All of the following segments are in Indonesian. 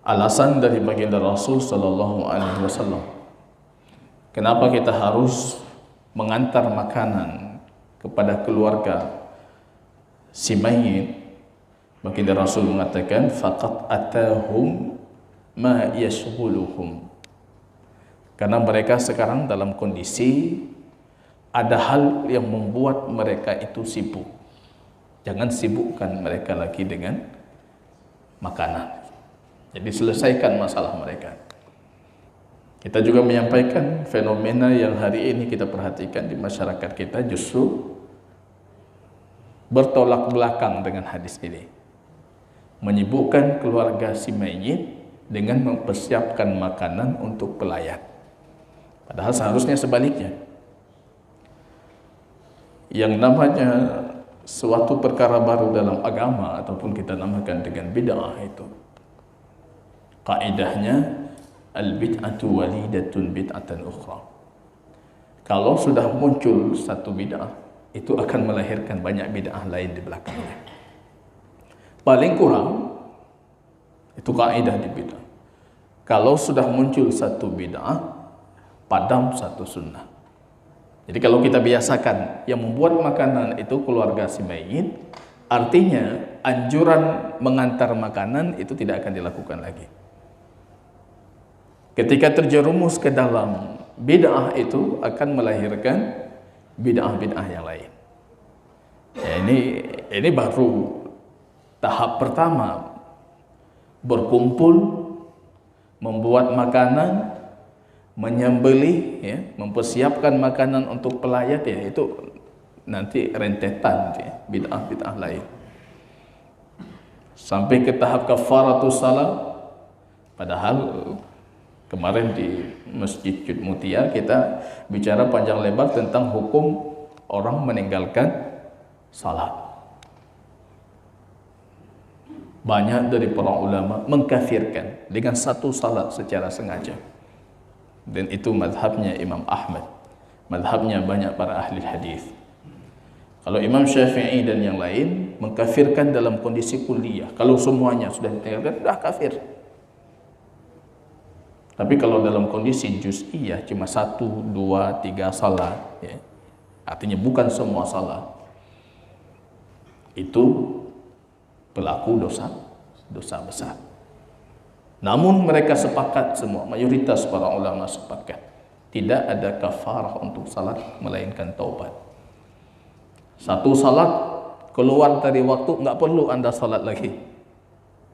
alasan dari baginda Rasul sallallahu alaihi wasallam kenapa kita harus mengantar makanan kepada keluarga si mayit. Baginda Rasul mengatakan faqad atahum ma yashghuluhum, karena mereka sekarang dalam kondisi ada hal yang membuat mereka itu sibuk. Jangan sibukkan mereka lagi dengan makanan. Jadi selesaikan masalah mereka. Kita juga menyampaikan fenomena yang hari ini kita perhatikan di masyarakat kita justru bertolak belakang dengan hadis ini. Menyibukkan keluarga si mayit dengan mempersiapkan makanan untuk pelayat. Padahal seharusnya sebaliknya. Yang namanya suatu perkara baru dalam agama ataupun kita namakan dengan bid'ah itu, kaidahnya al-bid'atu walidatun bid'atan ukhra. Kalau sudah muncul satu bid'ah, itu akan melahirkan banyak bid'ah lain di belakangnya. Paling kurang itu kaidah di bid'ah. Kalau sudah muncul satu bid'ah, padam satu sunnah. Jadi kalau kita biasakan yang membuat makanan itu keluarga si mayit, artinya anjuran mengantar makanan itu tidak akan dilakukan lagi. Ketika terjerumus ke dalam bid'ah itu akan melahirkan bid'ah-bid'ah yang lain. Ya, ini baru tahap pertama, berkumpul, membuat makanan, menyembelih, ya, mempersiapkan makanan untuk pelayat, ya, itu nanti rentetan, ya, bid'ah-bid'ah lain. Sampai ke tahap kafaratus salat, padahal kemarin di Masjid Jud Mutia kita bicara panjang lebar tentang hukum orang meninggalkan salat. Banyak dari para ulama mengkafirkan dengan satu salat secara sengaja. Dan itu mazhabnya Imam Ahmad, mazhabnya banyak para ahli hadis. Kalau Imam Syafi'i dan yang lain mengkafirkan dalam kondisi kulliyah. Kalau semuanya sudah ditinggalkan, sudah kafir. Tapi kalau dalam kondisi juz'iyah cuma 1, 2, 3 salat, ya, artinya bukan semua salat, itu pelaku dosa besar. Namun mereka sepakat semua, mayoritas para ulama sepakat, tidak ada kafarah untuk salat melainkan taubat. Satu salat keluar dari waktu, nggak perlu anda salat lagi.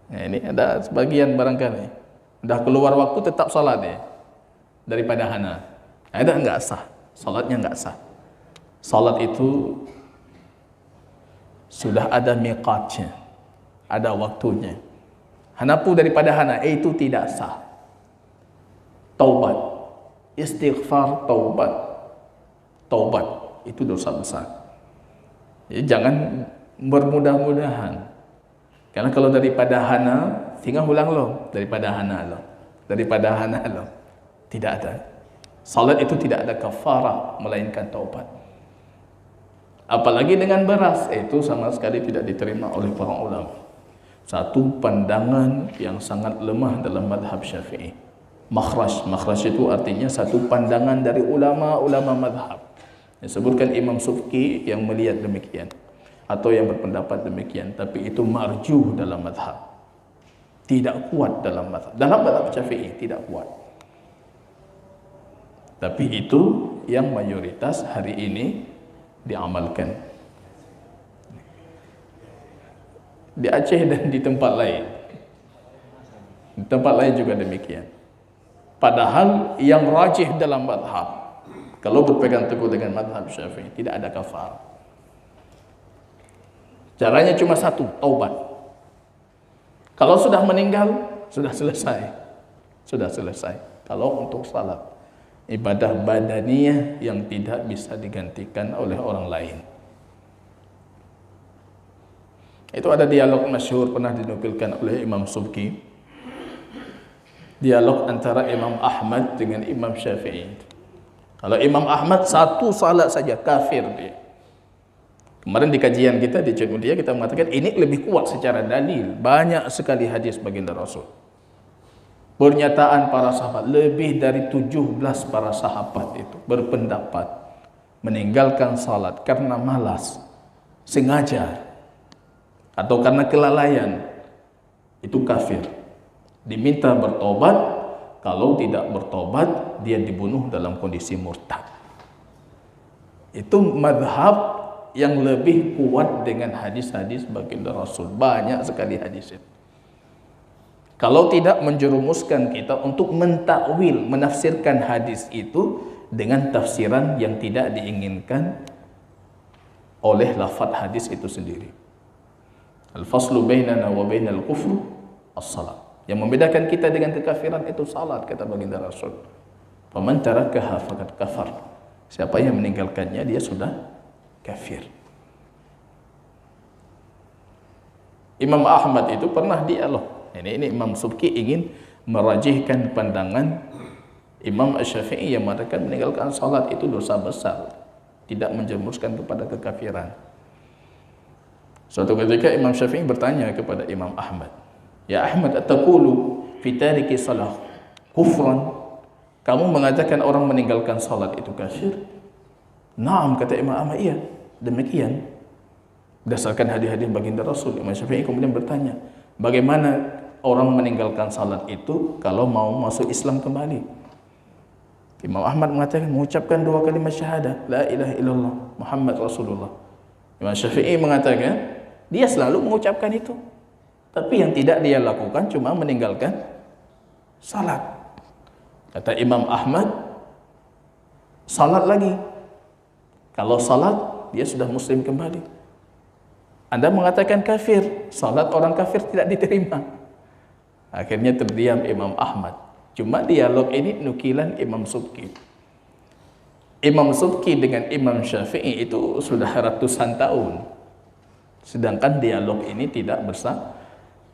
Nah, ini ada sebagian barangkali dah keluar waktu tetap salat ya, daripada hana. Ada nggak sah, salatnya nggak sah. Salat itu sudah ada miqatnya, ada waktunya. Hanapu daripada hana, itu tidak sah. Taubat, istighfar, taubat itu dosa besar. Jadi jangan bermudah-mudahan. Karena kalau daripada hana, tinggal ulang lo, daripada hana lo, daripada hana lo. Tidak ada. Salat itu tidak ada kafarah melainkan taubat. Apalagi dengan beras, itu sama sekali tidak diterima oleh para ulama. Satu pandangan yang sangat lemah dalam madhab Syafi'i. Makhraj itu artinya satu pandangan dari ulama-ulama madhab. Disebutkan Imam Subki yang melihat demikian, atau yang berpendapat demikian, tapi itu marjuh dalam madhab. Tidak kuat dalam madhab. Dalam madhab Syafi'i tidak kuat. Tapi itu yang mayoritas hari ini diamalkan. Di Aceh dan di tempat lain. Di tempat lain juga demikian. Padahal yang rajih dalam madhab, kalau berpegang teguh dengan madhab Syafi'i, tidak ada kafar. Caranya cuma satu, taubat. Kalau sudah meninggal, sudah selesai. Sudah selesai. Kalau untuk salat, ibadah badaniyah yang tidak bisa digantikan oleh orang lain. Itu ada dialog masyhur pernah dinukilkan oleh Imam Subki. Dialog antara Imam Ahmad dengan Imam Syafi'i. Kalau Imam Ahmad satu salat saja kafir dia. Kemarin di kajian kita di Jud Mutia kita mengatakan ini lebih kuat secara dalil. Banyak sekali hadis baginda Rasul. Pernyataan para sahabat, lebih dari 17 para sahabat itu berpendapat meninggalkan salat karena malas, sengaja, atau karena kelalaian, itu kafir. Diminta bertobat, kalau tidak bertobat, dia dibunuh dalam kondisi murtad. Itu madhab yang lebih kuat dengan hadis-hadis baginda Rasul. Banyak sekali hadis itu. Kalau tidak menjerumuskan kita untuk mentakwil, menafsirkan hadis itu dengan tafsiran yang tidak diinginkan oleh lafaz hadis itu sendiri. Al-faslu bainana wa bainal kufr as-salat. Yang membedakan kita dengan kekafiran itu salat, kata baginda Rasul. Faman tarakaha faqad kafar. Siapa yang meninggalkannya dia sudah kafir. Imam Ahmad itu pernah dialog. Ini Imam Subki ingin merajihkan pandangan Imam Asy-Syafi'i yang mengatakan meninggalkan salat itu dosa besar, tidak menjerumuskan kepada kekafiran. Suatu ketika Imam Syafi'i bertanya kepada Imam Ahmad, "Ya Ahmad, ataqulu fi tariki salah kufran?" Kamu mengatakan orang meninggalkan salat itu kafir? Naam, kata Imam Ahmad, iya, demikian. Berdasarkan hadis-hadis baginda Rasul. Imam Syafi'i kemudian bertanya, bagaimana orang meninggalkan salat itu kalau mau masuk Islam kembali? Imam Ahmad mengatakan mengucapkan 2 kalimat syahadah, la ilaha illallah Muhammad Rasulullah. Imam Syafi'i mengatakan dia selalu mengucapkan itu, tapi yang tidak dia lakukan cuma meninggalkan salat. Kata Imam Ahmad, salat lagi. Kalau salat dia sudah muslim kembali. Anda mengatakan kafir, salat orang kafir tidak diterima. Akhirnya terdiam Imam Ahmad. Cuma dialog ini nukilan Imam Subki. Imam Subki dengan Imam Syafi'i itu sudah ratusan tahun. Sedangkan dialog ini tidak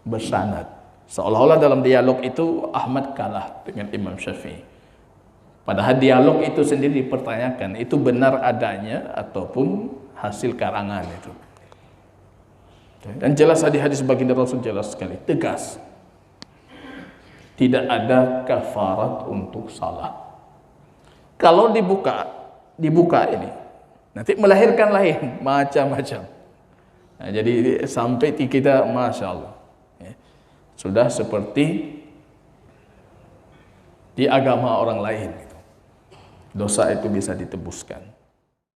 bersanad. Seolah-olah dalam dialog itu Ahmad kalah dengan Imam Syafi'i. Padahal dialog itu sendiri dipertanyakan, itu benar adanya ataupun hasil karangan itu. Dan jelas hadis baginda Rasul jelas sekali, tegas. Tidak ada kafarat untuk salat. Kalau dibuka ini, nanti melahirkan lain macam-macam. Nah, jadi sampai kita, masya Allah, ya, sudah seperti di agama orang lain. Gitu. Dosa itu bisa ditebuskan.